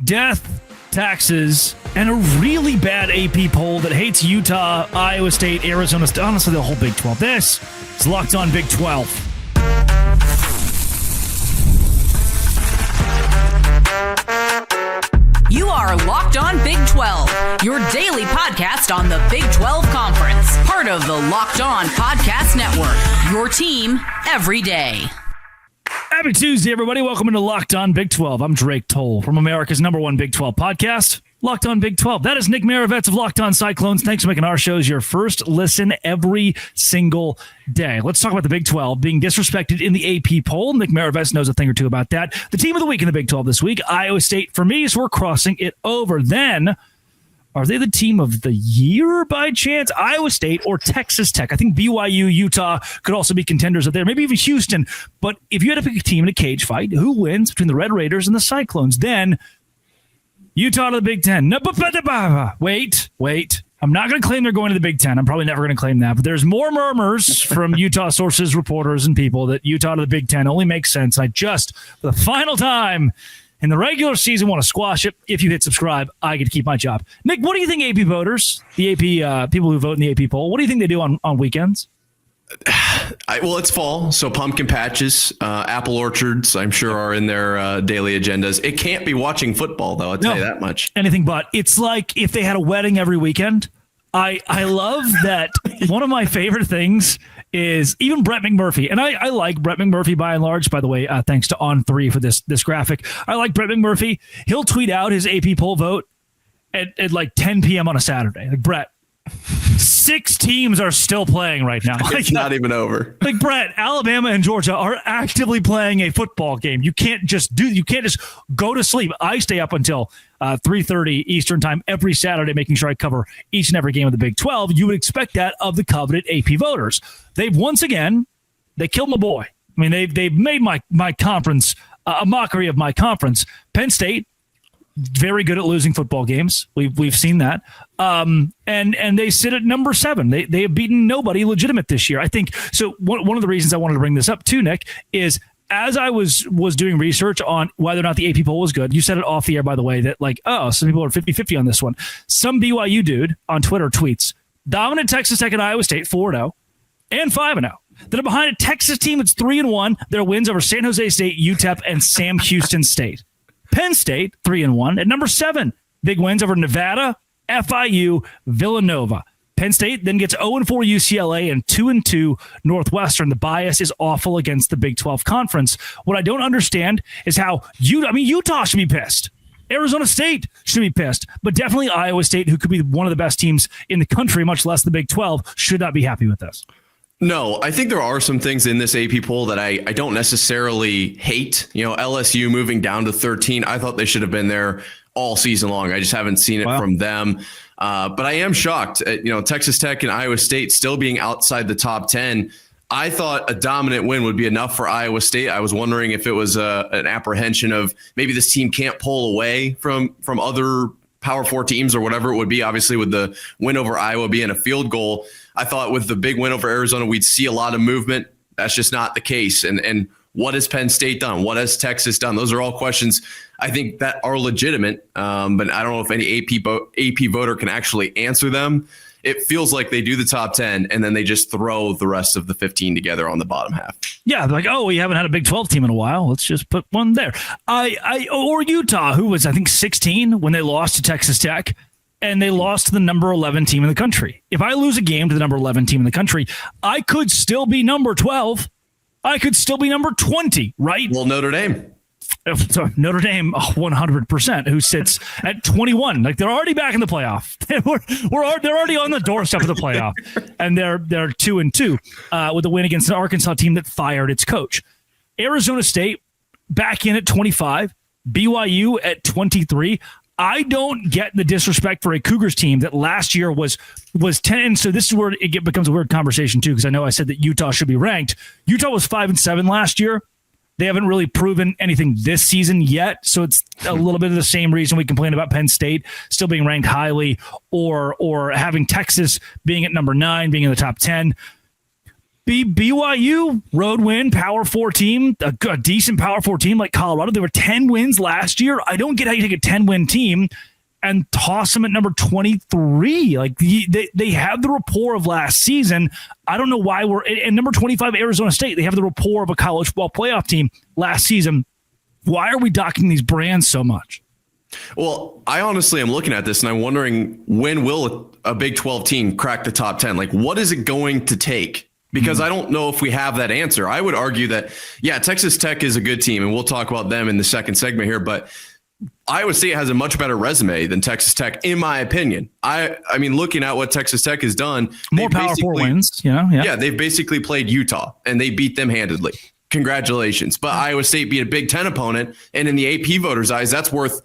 death, taxes, and a really bad AP poll that hates Utah, Iowa State, Arizona State, honestly, the whole Big 12. This is Locked On Big 12. You are Locked On Big 12, your daily podcast on the Big 12 Conference. Part of the Locked On Podcast Network, your team every day. Happy Tuesday, everybody. Welcome into Locked On Big 12. I'm Drake Toll from America's #1 Big 12 podcast, Locked On Big 12. That is Nick Maravets of Locked On Cyclones. Thanks for making our shows your first listen every single day. Let's talk about the Big 12 being disrespected in the AP poll. Nick Maravets knows a thing or two about that. The team of the week in the Big 12 this week, Iowa State for me, so we're crossing it over. Then, are they the team of the year by chance? Iowa State or Texas Tech? I think BYU, Utah could also be contenders up there, maybe even Houston. But if you had to pick a team in a cage fight, who wins between the Red Raiders and the Cyclones? Then Utah to the Big Ten. No, wait. I'm not going to claim they're going to the Big Ten. I'm probably never going to claim that. But there's more murmurs from Utah sources, reporters, and people that Utah to the Big Ten only makes sense. I just, for the final time in the regular season, want to squash it. If you hit subscribe, I get to keep my job. Nick, what do you think AP voters, the AP people who vote in the AP poll, what do you think they do on weekends? Well, it's fall, so pumpkin patches, apple orchards, I'm sure are in their daily agendas. It can't be watching football, though, I'll tell you that much. Anything but. It's like if they had a wedding every weekend. I love that. One of my favorite things is even Brett McMurphy. And I like Brett McMurphy by and large, by the way, thanks to On3 for this graphic. I like Brett McMurphy. He'll tweet out his AP poll vote at like 10 p.m. on a Saturday. Like, Brett, 6 teams are still playing right now. It's not even over. Like, Brett, Alabama and Georgia are actively playing a football game. You can't just go to sleep. I stay up until 3:30 Eastern time every Saturday, making sure I cover each and every game of the Big 12. You would expect that of the coveted AP voters. They've once again, they killed my boy. I mean, they've made my conference a mockery of my conference. Penn State, very good at losing football games. We've seen that. And they sit at number 7. They have beaten nobody legitimate this year. I think so. One of the reasons I wanted to bring this up too, Nick, is as I was doing research on whether or not the AP poll was good, you said it off the air, by the way, that like, oh, some people are 50-50 on this one. Some BYU dude on Twitter tweets, dominant Texas Tech and Iowa State 4-0 and 5-0. Then behind a Texas team that's 3-1, their wins over San Jose State, UTEP, and Sam Houston State. Penn State, 3-1. At number 7, big wins over Nevada, FIU, Villanova. Penn State then gets 0-4 UCLA and 2-2 Northwestern. The bias is awful against the Big 12 Conference. What I don't understand is how Utah should be pissed. Arizona State should be pissed. But definitely Iowa State, who could be one of the best teams in the country, much less the Big 12, should not be happy with this. No, I think there are some things in this AP poll that I don't necessarily hate. You know, LSU moving down to 13. I thought they should have been there all season long. I just haven't seen it from them. But I am shocked at, Texas Tech and Iowa State still being outside the top 10. I thought a dominant win would be enough for Iowa State. I was wondering if it was an apprehension of maybe this team can't pull away from other Power 4 teams or whatever it would be. Obviously, with the win over Iowa being a field goal, I thought with the big win over Arizona, we'd see a lot of movement. That's just not the case. And what has Penn State done? What has Texas done? Those are all questions I think that are legitimate, but I don't know if any AP voter can actually answer them. It feels like they do the top 10 and then they just throw the rest of the 15 together on the bottom half. Yeah, like, oh, we haven't had a Big 12 team in a while. Let's just put one there. Or Utah, who was, I think, 16 when they lost to Texas Tech, and they lost to the number 11 team in the country. If I lose a game to the number 11 team in the country, I could still be number 12. I could still be number 20, right? Well, Notre Dame. So Notre Dame, 100%, who sits at 21. Like, they're already back in the playoff. They're already on the doorstep of the playoff, and they're 2-2 with a win against an Arkansas team that fired its coach. Arizona State back in at 25. BYU at 23. I don't get the disrespect for a Cougars team that last year was 10. So this is where it becomes a weird conversation too, because I know I said that Utah should be ranked. Utah was 5-7 last year. They haven't really proven anything this season yet, so it's a little bit of the same reason we complain about Penn State still being ranked highly, or having Texas being at number 9, being in the top 10. BYU, road win, Power 4 team, a decent Power 4 team like Colorado. There were 10 wins last year. I don't get how you take a 10-win team and toss them at number 23. Like they have the rapport of last season. I don't know why and number 25, Arizona State. They have the rapport of a college football playoff team last season. Why are we docking these brands so much? Well, I honestly am looking at this and I'm wondering, when will a Big 12 team crack the top 10? Like, what is it going to take? Because I don't know if we have that answer. I would argue that, yeah, Texas Tech is a good team, and we'll talk about them in the second segment here, but Iowa State has a much better resume than Texas Tech, in my opinion. I mean, looking at what Texas Tech has done, more Power 4 wins, Yeah, they've basically played Utah, and they beat them handedly. Congratulations. But Iowa State beat a Big Ten opponent, and in the AP voters' eyes, that's worth,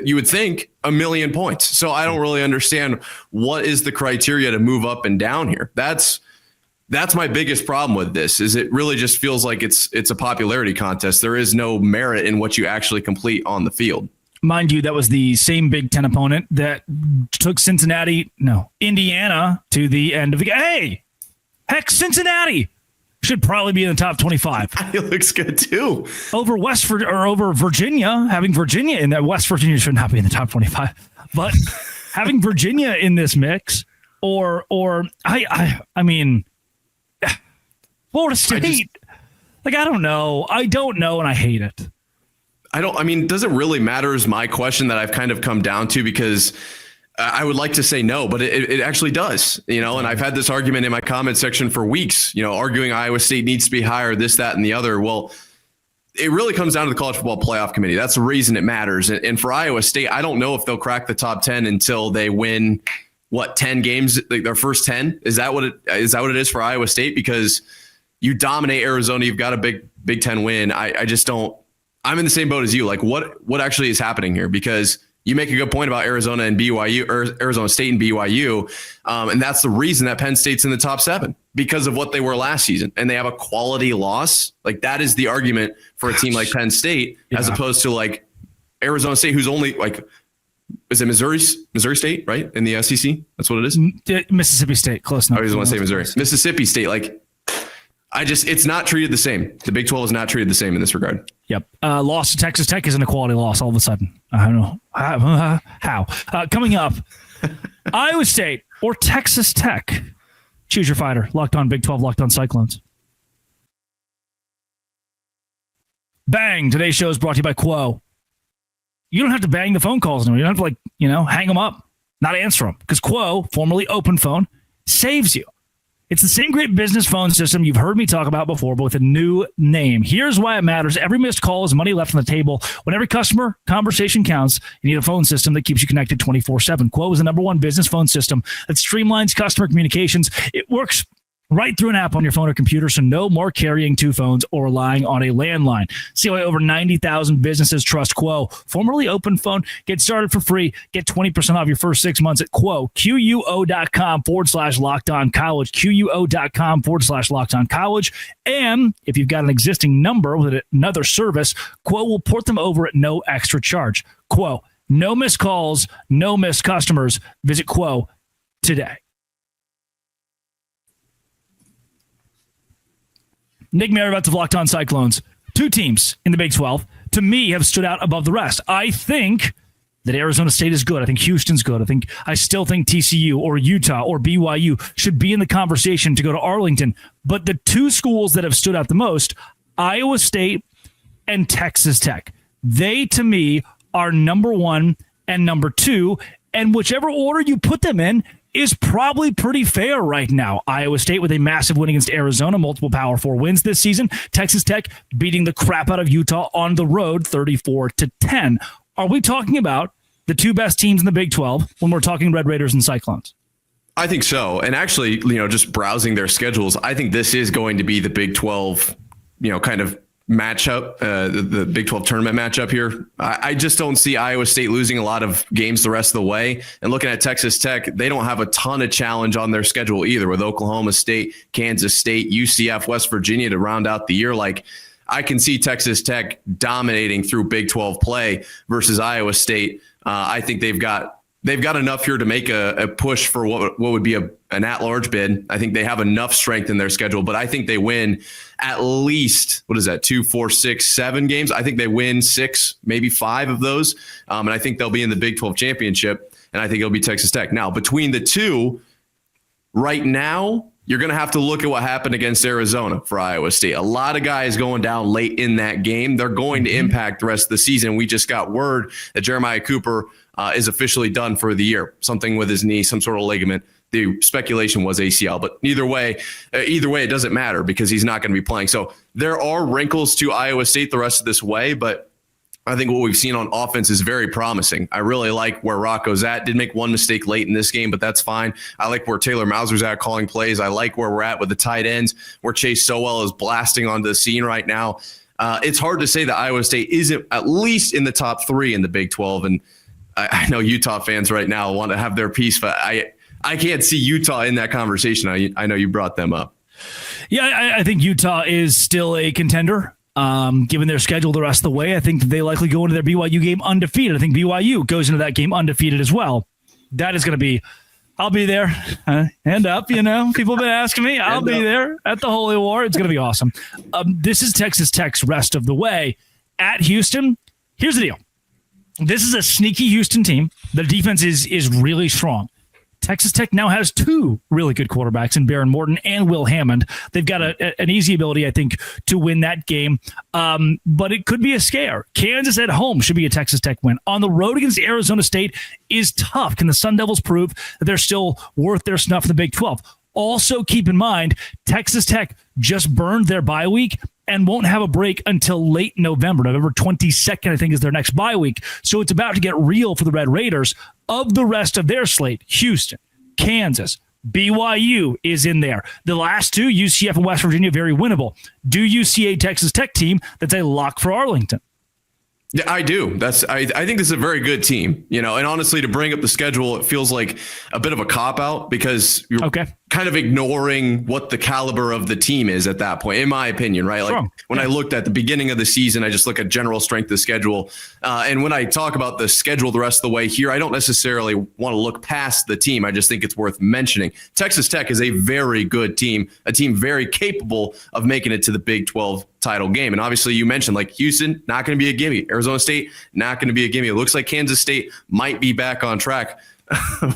you would think, 1 million points. So I don't really understand what is the criteria to move up and down here. That's my biggest problem with this, is it really just feels like it's a popularity contest. There is no merit in what you actually complete on the field. Mind you, that was the same Big Ten opponent that took Indiana to the end of the game. Hey, heck, Cincinnati should probably be in the top 25. It looks good too. Over Virginia, having Virginia in that. West Virginia should not be in the top 25, but having Virginia in this mix, I mean, Florida State. I don't know. I don't know, and I hate it. Does it really matter is my question that I've kind of come down to, because I would like to say no, but it actually does, and I've had this argument in my comment section for weeks, arguing Iowa State needs to be higher, this, that, and the other. Well, it really comes down to the College Football Playoff Committee. That's the reason it matters. And for Iowa State, I don't know if they'll crack the top 10 until they win, 10 games, like their first 10? Is that what it is for Iowa State? Because you dominate Arizona, you've got a Big Ten win. I just don't. I'm in the same boat as you. Like, what actually is happening here? Because you make a good point about Arizona and BYU, or Arizona State and BYU, and that's the reason that Penn State's in the top 7, because of what they were last season, and they have a quality loss. Like, that is the argument for a team like Penn State, as opposed to like Arizona State, who's only like, is it Missouri State, right, in the SEC? That's what it is. Mississippi State, close enough. I always want to say Missouri. Mississippi State, like. It's not treated the same. The Big 12 is not treated the same in this regard. Yep. Loss to Texas Tech isn't a quality loss all of a sudden. I don't know how. Coming up, Iowa State or Texas Tech. Choose your fighter. Locked on Big 12, Locked on Cyclones. Bang. Today's show is brought to you by Quo. You don't have to bang the phone calls anymore. You don't have to hang them up, not answer them. Because Quo, formerly Open Phone, saves you. It's the same great business phone system you've heard me talk about before, but with a new name. Here's why it matters. Every missed call is money left on the table. When every customer conversation counts, you need a phone system that keeps you connected 24/7. Quo is the #1 business phone system that streamlines customer communications. It works right through an app on your phone or computer, so no more carrying 2 phones or relying on a landline. See why over 90,000 businesses trust Quo, formerly Open Phone. Get started for free. Get 20% off your first 6 months at Quo, QUO.com/LockedOnCollege, QUO.com/LockedOnCollege. And if you've got an existing number with another service, Quo will port them over at no extra charge. Quo, no missed calls, no missed customers. Visit Quo today. Nick Marivets of Locked On Cyclones. 2 teams in the Big 12, to me, have stood out above the rest. I think that Arizona State is good. I think Houston's good. I still think TCU or Utah or BYU should be in the conversation to go to Arlington. But the 2 schools that have stood out the most, Iowa State and Texas Tech. They, to me, are #1 and #2. And whichever order you put them in is probably pretty fair right now. Iowa State with a massive win against Arizona, multiple Power 4 wins this season. Texas Tech beating the crap out of Utah on the road 34-10. Are we talking about the 2 best teams in the Big 12 when we're talking Red Raiders and Cyclones? I think so. And actually, just browsing their schedules, I think this is going to be the Big 12, kind of matchup, the Big 12 tournament matchup here. I just don't see Iowa State losing a lot of games the rest of the way. And looking at Texas Tech, they don't have a ton of challenge on their schedule either, with Oklahoma State, Kansas State, UCF, West Virginia to round out the year. Like, I can see Texas Tech dominating through Big 12 play versus Iowa State. I think they've got they've got enough here to make a push for what would be an at-large bid. I think they have enough strength in their schedule, but I think they win at least, 2, 4, 6, 7 games. I think they win 6, maybe 5 of those. And I think they'll be in the Big 12 championship, and I think it'll be Texas Tech. Now, between the two, right now, you're going to have to look at what happened against Arizona for Iowa State. A lot of guys going down late in that game. They're going to impact the rest of the season. We just got word that Jeremiah Cooper is officially done for the year. Something with his knee, some sort of ligament. The speculation was ACL, but either way, it doesn't matter because he's not going to be playing. So there are wrinkles to Iowa State the rest of this way, but I think what we've seen on offense is very promising. I really like where Rocco's at. Did make one mistake late in this game, but that's fine. I like where Taylor Mauser's at calling plays. I like where we're at with the tight ends, where Chase Sowell is blasting onto the scene right now. It's hard to say that Iowa State isn't at least in the top 3 in the Big 12. And I know Utah fans right now want to have their piece, but I can't see Utah in that conversation. I know you brought them up. Yeah, I think Utah is still a contender. Given their schedule the rest of the way, I think that they likely go into their BYU game undefeated. I think BYU goes into that game undefeated as well. That is going to be, I'll be there. Hand up, people have been asking me. I'll be there at the Holy War. It's going to be awesome. This is Texas Tech's rest of the way at Houston. Here's the deal. This is a sneaky Houston team. The defense is really strong. Texas Tech now has 2 really good quarterbacks in Baron Morton and Will Hammond. They've got an easy ability, I think, to win that game. But it could be a scare. Kansas at home should be a Texas Tech win. On the road against Arizona State is tough. Can the Sun Devils prove that they're still worth their snuff in the Big 12? Also, keep in mind, Texas Tech just burned their bye week and won't have a break until late November. November 22nd, I think, is their next bye week. So it's about to get real for the Red Raiders. Of the rest of their slate, Houston, Kansas, BYU is in there. The last 2, UCF and West Virginia, very winnable. Do you see a Texas Tech team that's a lock for Arlington? Yeah, I do. I think this is a very good team, and honestly, to bring up the schedule, it feels like a bit of a cop-out because you're kind of ignoring what the caliber of the team is at that point, in my opinion, right? Like when I looked at the beginning of the season, I just look at general strength of schedule. And when I talk about the schedule the rest of the way here, I don't necessarily want to look past the team. I just think it's worth mentioning. Texas Tech is a very good team, a team very capable of making it to the Big 12 title game. And obviously you mentioned like Houston, not going to be a gimme. Arizona State, not going to be a gimme. It looks like Kansas State might be back on track.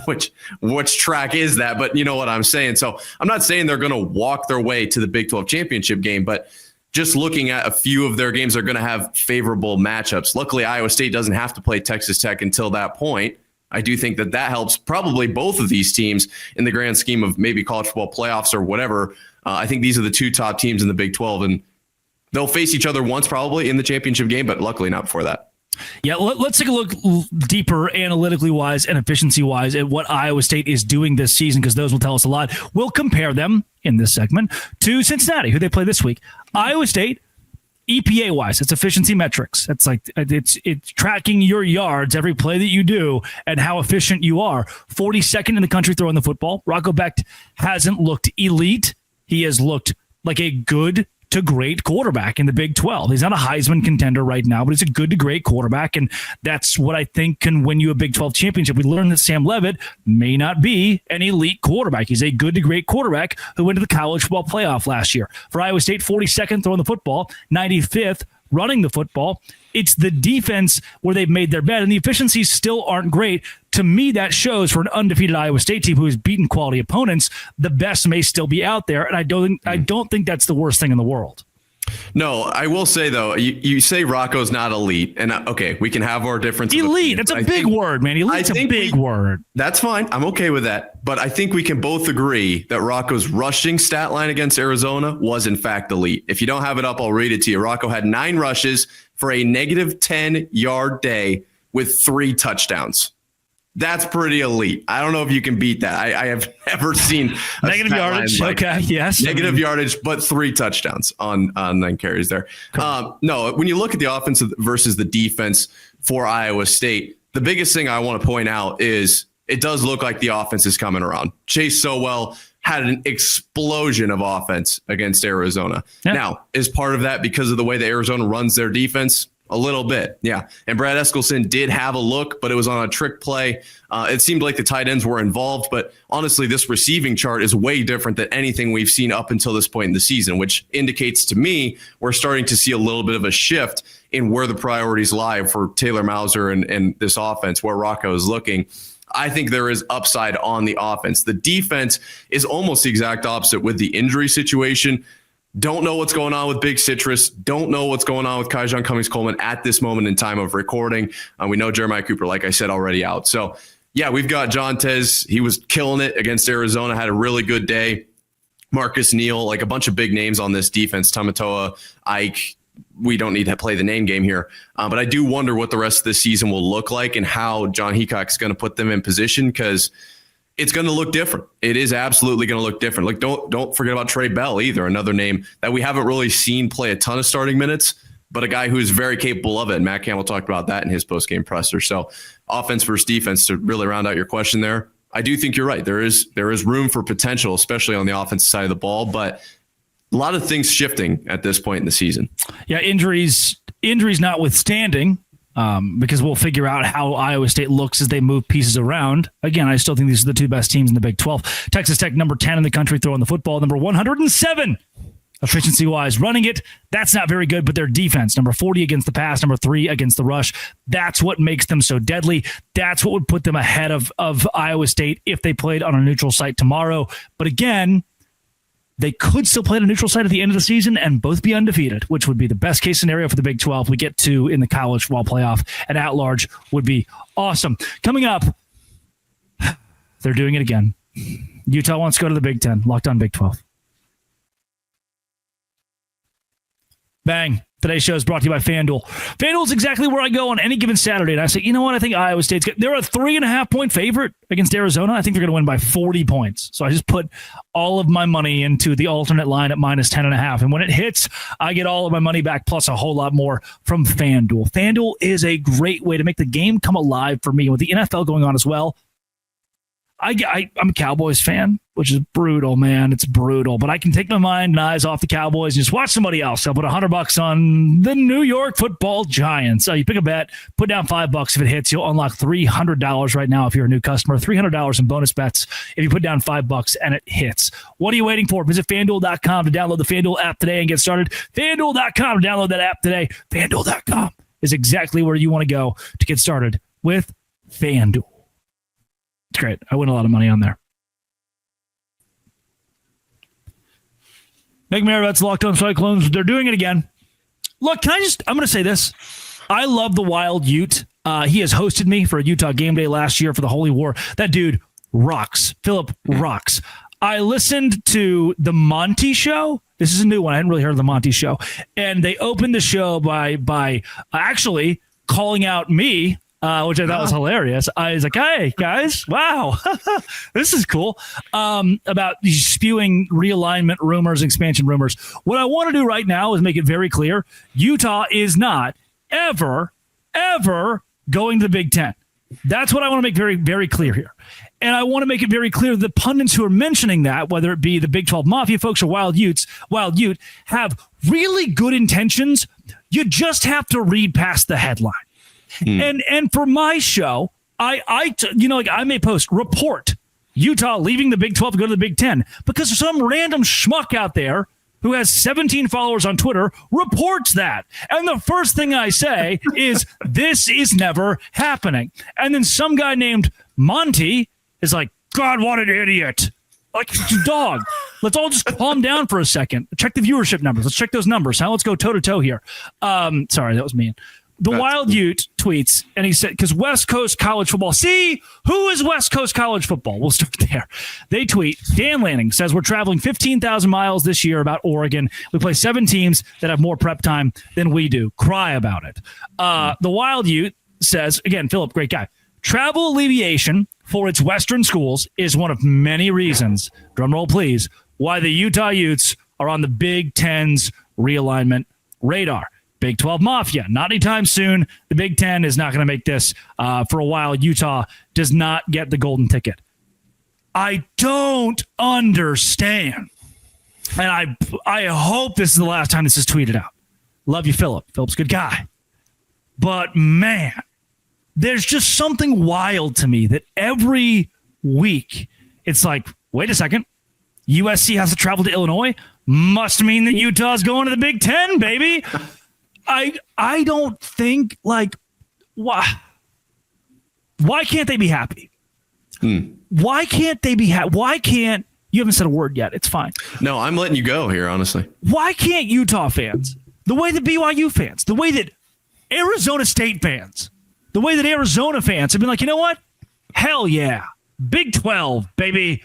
Which track is that? But you know what I'm saying. So I'm not saying they're going to walk their way to the Big 12 championship game, but just looking at a few of their games, they're going to have favorable matchups. Luckily, Iowa State doesn't have to play Texas Tech until that point. I do think that helps probably both of these teams in the grand scheme of maybe college football playoffs or whatever. I think these are the 2 top teams in the Big 12, and they'll face each other once probably in the championship game, but luckily not before that. Yeah, let's take a look deeper analytically wise and efficiency wise at what Iowa State is doing this season, because those will tell us a lot. We'll compare them in this segment to Cincinnati, who they play this week. Iowa State, EPA wise, it's efficiency metrics. It's like it's tracking your yards, every play that you do, and how efficient you are. 42nd in the country throwing the football. Rocco Becht hasn't looked elite. He has looked like a good to great quarterback in the Big 12. He's not a Heisman contender right now, but he's a good to great quarterback, and that's what I think can win you a Big 12 championship. We learned that Sam Leavitt may not be an elite quarterback. He's a good to great quarterback who went to the college football playoff last year. For Iowa State, 42nd throwing the football, 95th running the football. It's the defense where they've made their bet, and the efficiencies still aren't great. To me, that shows for an undefeated Iowa State team who has beaten quality opponents, the best may still be out there, and I don't think that's the worst thing in the world. No, I will say, though, you say Rocco's not elite, and okay, we can have our differences. Elite, that's a big word, man. Elite's a big word. That's fine. I'm okay with that. But I think we can both agree that Rocco's rushing stat line against Arizona was, in fact, elite. If you don't have it up, I'll read it to you. Rocco had 9 rushes for a negative 10-yard day with 3 touchdowns. That's pretty elite. I don't know if you can beat that. I have never seen negative yardage. Okay, yes. Negative yardage, but 3 touchdowns on 9 carries there. Cool. No, when you look at the offense versus the defense for Iowa State, the biggest thing I want to point out is it does look like the offense is coming around. Chase Sowell had an explosion of offense against Arizona. Yeah. Now, is part of that because of the way that Arizona runs their defense? A little bit, yeah. And Brad Eskelson did have a look, but it was on a trick play. It seemed like the tight ends were involved, but honestly, this receiving chart is way different than anything we've seen up until this point in the season, which indicates to me we're starting to see a little bit of a shift in where the priorities lie for Taylor Mauser and this offense, where Rocco is looking. I think there is upside on the offense. The defense is almost the exact opposite with the injury situation. Don't know what's going on with Big Citrus. Don't know what's going on with Kaijon Cummings-Coleman at this moment in time of recording. We know Jeremiah Cooper, like I said, already out. So, yeah, we've got John Tez. He was killing it against Arizona, had a really good day. Marcus Neal, like a bunch of big names on this defense. Tamatoa, Ike. We don't need to play the name game here. But I do wonder what the rest of the season will look like and how John Heacock is going to put them in position, because it's going to look different. It is absolutely going to look different. Like, don't forget about Trey Bell either, another name that we haven't really seen play a ton of starting minutes, but a guy who is very capable of it. And Matt Campbell talked about that in his post-game presser. So offense versus defense, to really round out your question there, I do think you're right. There is room for potential, especially on the offensive side of the ball, but a lot of things shifting at this point in the season. Yeah, injuries notwithstanding, because we'll figure out how Iowa State looks as they move pieces around. Again, I still think these are the two best teams in the Big 12. Texas Tech, number 10 in the country throwing the football, number 107 efficiency-wise running it. That's not very good, but their defense, number 40 against the pass, number 3 against the rush. That's what makes them so deadly. That's what would put them ahead of Iowa State if they played on a neutral site tomorrow. But again, they could still play at a neutral site at the end of the season and both be undefeated, which would be the best case scenario for the Big 12 we get to in the college football playoff, and at large would be awesome. Coming up, they're doing it again. Utah wants to go to the Big 10. Locked on Big 12. Bang. Today's show is brought to you by FanDuel. FanDuel is exactly where I go on any given Saturday. And I say, you know what? I think Iowa State's good. They're a 3.5-point favorite against Arizona. I think they're going to win by 40 points. So I just put all of my money into the alternate line at minus 10.5. And when it hits, I get all of my money back plus a whole lot more from FanDuel. FanDuel is a great way to make the game come alive for me with the NFL going on as well. I'm a Cowboys fan, which is brutal, man. It's brutal. But I can take my mind and eyes off the Cowboys and just watch somebody else. I'll put $100 on the New York Football Giants. So you pick a bet, put down $5. If it hits, you'll unlock $300 right now if you're a new customer. $300 in bonus bets if you put down $5 and it hits. What are you waiting for? Visit FanDuel.com to download the FanDuel app today and get started. FanDuel.com to download that app today. FanDuel.com is exactly where you want to go to get started with FanDuel. It's great. I win a lot of money on there. Nick Marabet's Locked On Cyclones. They're doing it again. Look, I'm going to say this. I love the Wild Ute. He has hosted me for a Utah game day last year for the Holy War. That dude rocks. Philip rocks. I listened to the Monty Show. This is a new one. I hadn't really heard of the Monty Show. And they opened the show by actually calling out me, which I thought was hilarious. I was like, hey, guys, wow, this is cool. About spewing realignment rumors, expansion rumors. What I want to do right now is make it very clear. Utah is not ever going to the Big Ten. That's what I want to make very, very clear here. And I want to make it very clear that the pundits who are mentioning that, whether it be the Big 12 Mafia folks or Wild Ute, have really good intentions. You just have to read past the headline. And for my show, I may post report Utah leaving the Big 12 to go to the Big 10 because some random schmuck out there who has 17 followers on Twitter reports that. And the first thing I say is this is never happening. And then some guy named Monty is like, God, what an idiot. Like, dog. Let's all just calm down for a second. Check the viewership numbers. Let's check those numbers. Now let's go toe to toe here. Sorry, that was mean. The Wild Ute tweets, and he said, because West Coast college football. See, who is West Coast college football? We'll start there. They tweet, Dan Lanning says, we're traveling 15,000 miles this year about Oregon. We play 7 teams that have more prep time than we do. Cry about it. The Wild Ute says, again, Philip, great guy. Travel alleviation for its Western schools is one of many reasons, drumroll please, why the Utah Utes are on the Big Ten's realignment radar. Big 12 Mafia, not anytime soon. The Big Ten is not going to make this for a while. Utah does not get the golden ticket. I don't understand. And I hope this is the last time this is tweeted out. Love you, Philip. Philip's a good guy. But man, there's just something wild to me that every week it's like, wait a second, USC has to travel to Illinois. Must mean that Utah's going to the Big Ten, baby. I don't think, like, why can't they be happy? Why can't they be happy? Why can't, you haven't said a word yet. It's fine. No, I'm letting you go here, honestly. Why can't Utah fans, the way that BYU fans, the way that Arizona State fans, the way that Arizona fans have been like, you know what? Hell yeah. Big 12, baby.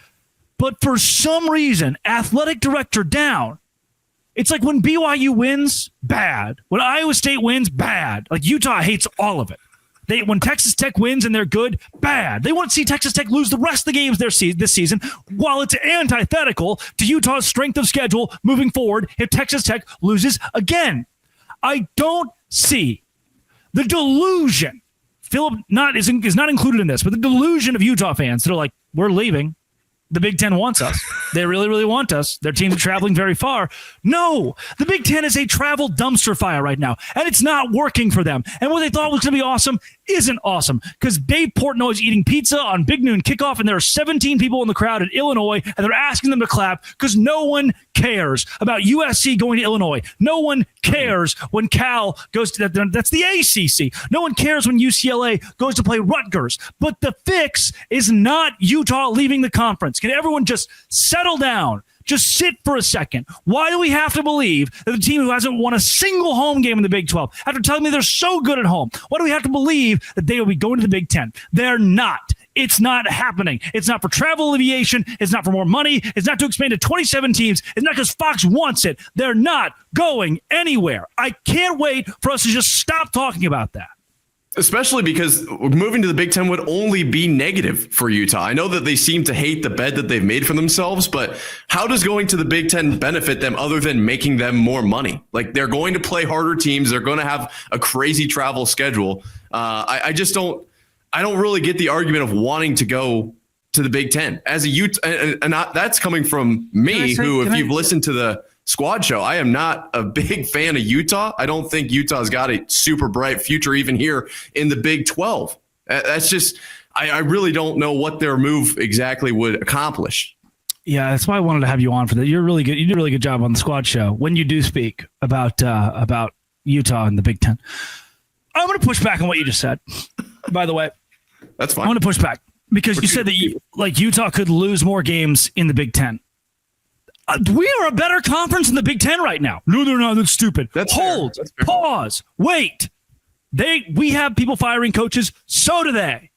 But for some reason, athletic director down, it's like when BYU wins, bad. When Iowa State wins, bad. Like Utah hates all of it. When Texas Tech wins and they're good, bad. They want to see Texas Tech lose the rest of the games this season, while it's antithetical to Utah's strength of schedule moving forward if Texas Tech loses again. I don't see the delusion. Philip is not included in this, but the delusion of Utah fans that are like, we're leaving. The Big Ten wants us. They really, really want us. Their teams are traveling very far. No, the Big Ten is a travel dumpster fire right now, and it's not working for them. And what they thought was going to be awesome isn't awesome because Dave Portnoy is eating pizza on Big Noon kickoff, and there are 17 people in the crowd at Illinois, and they're asking them to clap because no one cares about USC going to Illinois. No one cares when Cal goes to that's the ACC. No one cares when UCLA goes to play Rutgers. But the fix is not Utah leaving the conference. Can everyone just settle down? Just sit for a second. Why do we have to believe that the team who hasn't won a single home game in the Big 12, after telling me they're so good at home, why do we have to believe that they will be going to the Big 10? They're not. It's not happening. It's not for travel alleviation. It's not for more money. It's not to expand to 27 teams. It's not because Fox wants it. They're not going anywhere. I can't wait for us to just stop talking about that. Especially because moving to the Big Ten would only be negative for Utah. I know that they seem to hate the bed that they've made for themselves, but how does going to the Big Ten benefit them other than making them more money? Like, they're going to play harder teams. They're going to have a crazy travel schedule. I don't really get the argument of wanting to go to the Big Ten as a Utah. And that's coming from me, who, if you've listened to the squad show, I am not a big fan of Utah. I don't think Utah's got a super bright future even here in the Big 12. That's just, I really don't know what their move exactly would accomplish. Yeah, that's why I wanted to have you on for that. You're really good. You do a really good job on the squad show when you do speak about Utah and the Big Ten. I'm going to push back on what you just said, by the way. That's fine. I'm going to push back because you said that Utah could lose more games in the Big Ten. We are a better conference in the Big Ten right now. No, they're not. That's stupid. Hold. Pause. Wait. We have people firing coaches. So do they.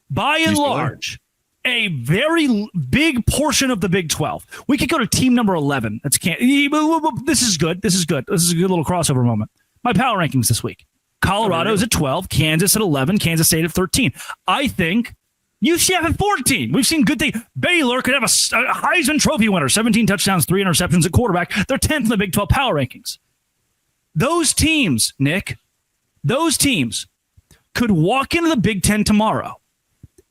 By and large, a very big portion of the Big 12. We could go to team number 11. This is good. This is good. This is a good little crossover moment. My power rankings this week. Colorado is at 12. Kansas at 11. Kansas State at 13. I think UCF at 14. We've seen good things. Baylor could have a Heisman Trophy winner, 17 touchdowns, 3 interceptions at quarterback. They're 10th in the Big 12 power rankings. Those teams, Nick, could walk into the Big 10 tomorrow,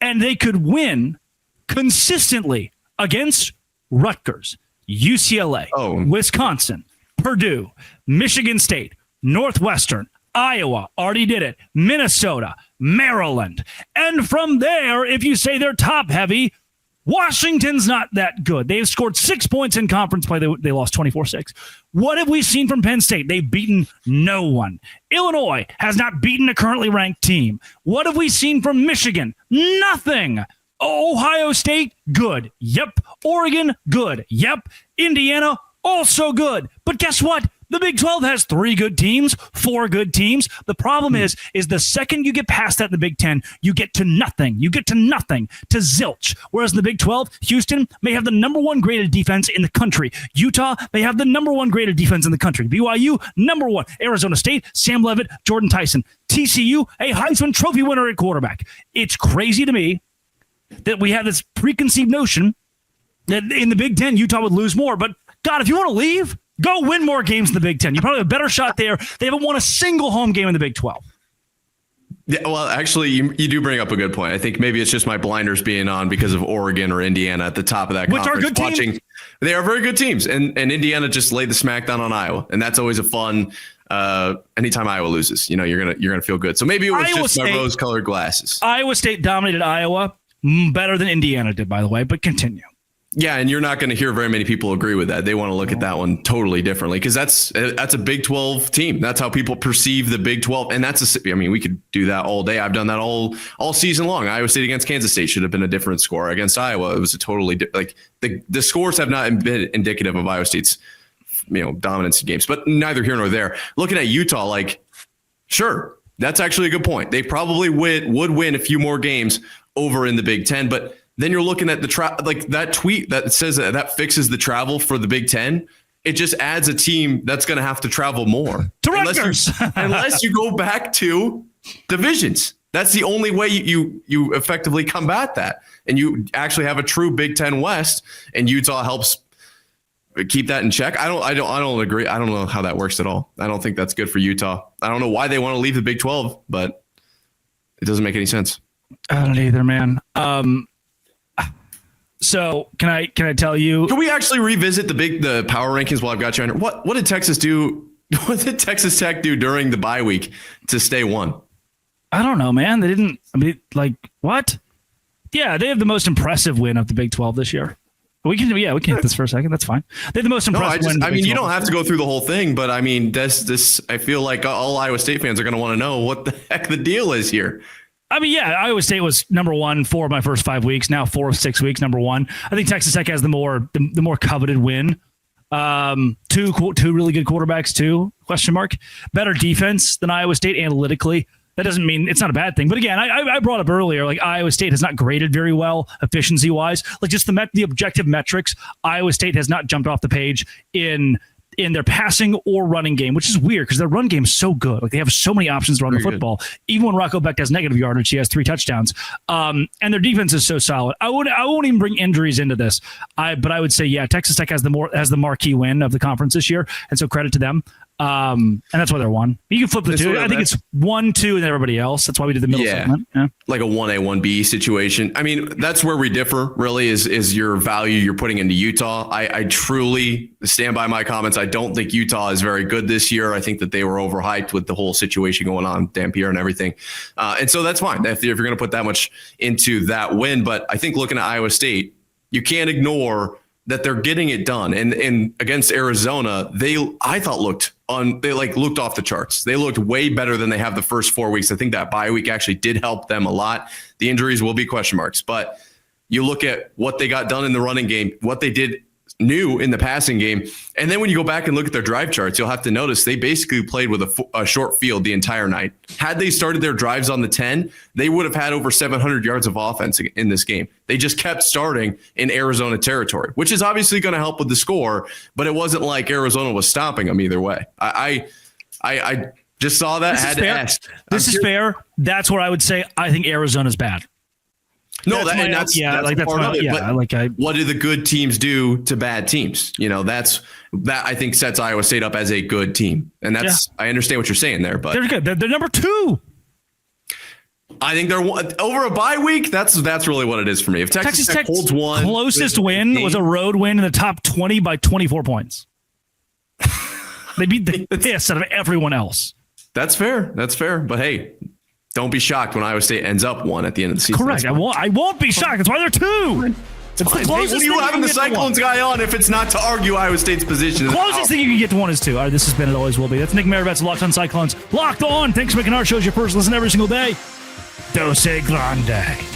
and they could win consistently against Rutgers, UCLA, Wisconsin, Purdue, Michigan State, Northwestern, Iowa, already did it, Minnesota, Maryland. And from there, if you say they're top heavy, Washington's not that good. They've scored 6 points in conference play. They lost 24-6. What have we seen from Penn State? They've beaten no one. Illinois has not beaten a currently ranked team. What have we seen from Michigan? Nothing. Ohio State, good. Yep. Oregon, good. Yep. Indiana, also good. But guess what? The Big 12 has 3 good teams, 4 good teams. The problem is the second you get past that in the Big 10, you get to nothing. You get to nothing, to zilch. Whereas in the Big 12, Houston may have the number 1 graded defense in the country. Utah may have the number 1 graded defense in the country. BYU, number 1. Arizona State, Sam Leavitt, Jordan Tyson. TCU, a Heisman Trophy winner at quarterback. It's crazy to me that we have this preconceived notion that in the Big 10, Utah would lose more. But, God, if you want to leave, go win more games in the Big 10. You probably have a better shot there. They haven't won a single home game in the Big 12. Yeah, well, actually, you do bring up a good point. I think maybe it's just my blinders being on because of Oregon or Indiana at the top of that conference. Which are good teams. They are very good teams. And Indiana just laid the smackdown on Iowa. And that's always a fun anytime Iowa loses, you're gonna feel good. So maybe it was just my rose-colored glasses. Iowa State dominated Iowa better than Indiana did, by the way. But continue. Yeah, and you're not going to hear very many people agree with that. They want to look at that one totally differently because that's a Big 12 team. That's how people perceive the Big 12, and we could do that all day. I've done that all season long. Iowa State against Kansas State should have been a different score. Against Iowa, it was a totally the scores have not been indicative of Iowa State's dominance in games, but neither here nor there. Looking at Utah, sure, that's actually a good point. They probably would win a few more games over in the Big 10, but then you're looking at that tweet that says that fixes the travel for the Big 10. It just adds a team that's going to have to travel more. Unless you go back to divisions. That's the only way you effectively combat that. And you actually have a true Big 10 West, and Utah helps keep that in check. I don't agree. I don't know how that works at all. I don't think that's good for Utah. I don't know why they want to leave the Big 12, but it doesn't make any sense. I don't either, man. So can I tell you? Can we actually revisit the power rankings while I've got you on? What did Texas do? What did Texas Tech do during the bye week to stay one? I don't know, man. They didn't. What? Yeah, they have the most impressive win of the Big 12 this year. We can hit this for a second. That's fine. They have the most impressive win. You don't have to go through the whole thing, but I mean, this. I feel like all Iowa State fans are going to want to know what the heck the deal is here. I mean, yeah, Iowa State was number 1 4 of my first 5 weeks. Now 4 of 6 weeks, number 1. I think Texas Tech has the more coveted win. Two really good quarterbacks too. ? Better defense than Iowa State analytically. That doesn't mean it's not a bad thing. But again, I brought up earlier, Iowa State has not graded very well efficiency wise. Just the objective metrics, Iowa State has not jumped off the page in their passing or running game, which is weird because their run game is so good. They have so many options to run the football. Even when Rocco Becht has negative yardage, he has 3 touchdowns. And their defense is so solid. I won't even bring injuries into this. But I would say, yeah, Texas Tech has the marquee win of the conference this year, and so credit to them. And that's why they're 1. You can flip the 2. I think it's 1, 2, and everybody else. That's why we did the middle segment. Yeah. Like a 1A, 1B situation. I mean, that's where we differ, really, is your value you're putting into Utah. I truly stand by my comments. I don't think Utah is very good this year. I think that they were overhyped with the whole situation going on, Dampier and everything. And so that's fine if you're going to put that much into that win. But I think looking at Iowa State, you can't ignore that they're getting it done. And against Arizona, I thought looked off the charts. They looked way better than they have the first 4 weeks. I think that bye week actually did help them a lot. The injuries will be question marks, but you look at what they got done in the running game, what they did new in the passing game. And then when you go back and look at their drive charts, you'll have to notice they basically played with a short field the entire night. Had they started their drives on the 10, they would have had over 700 yards of offense in this game. They just kept starting in Arizona territory, which is obviously going to help with the score, but it wasn't like Arizona was stopping them either way. I just saw that. Had to ask. This is fair. That's where I would say I think Arizona's bad. No, that's part of it. What do the good teams do to bad teams? That I think sets Iowa State up as a good team, and I understand what you're saying there, but they're good. They're number 2. I think they're over a bye week. That's really what it is for me. If Texas Tech holds one, closest win was a road win in the top 20 by 24 points. They beat the piss out of everyone else. That's fair. But hey, don't be shocked when Iowa State ends up 1 at the end of the season. Correct. I won't be shocked. That's why they're 2. It's the closest what are you having the Cyclones guy on if it's not to argue Iowa State's position? Closest thing you can get to 1 is 2. All right, this has been It Always Will Be. That's Nick Marivets, Locked On Cyclones. Locked On. Thanks for making our shows your first listen every single day. Dose Grande.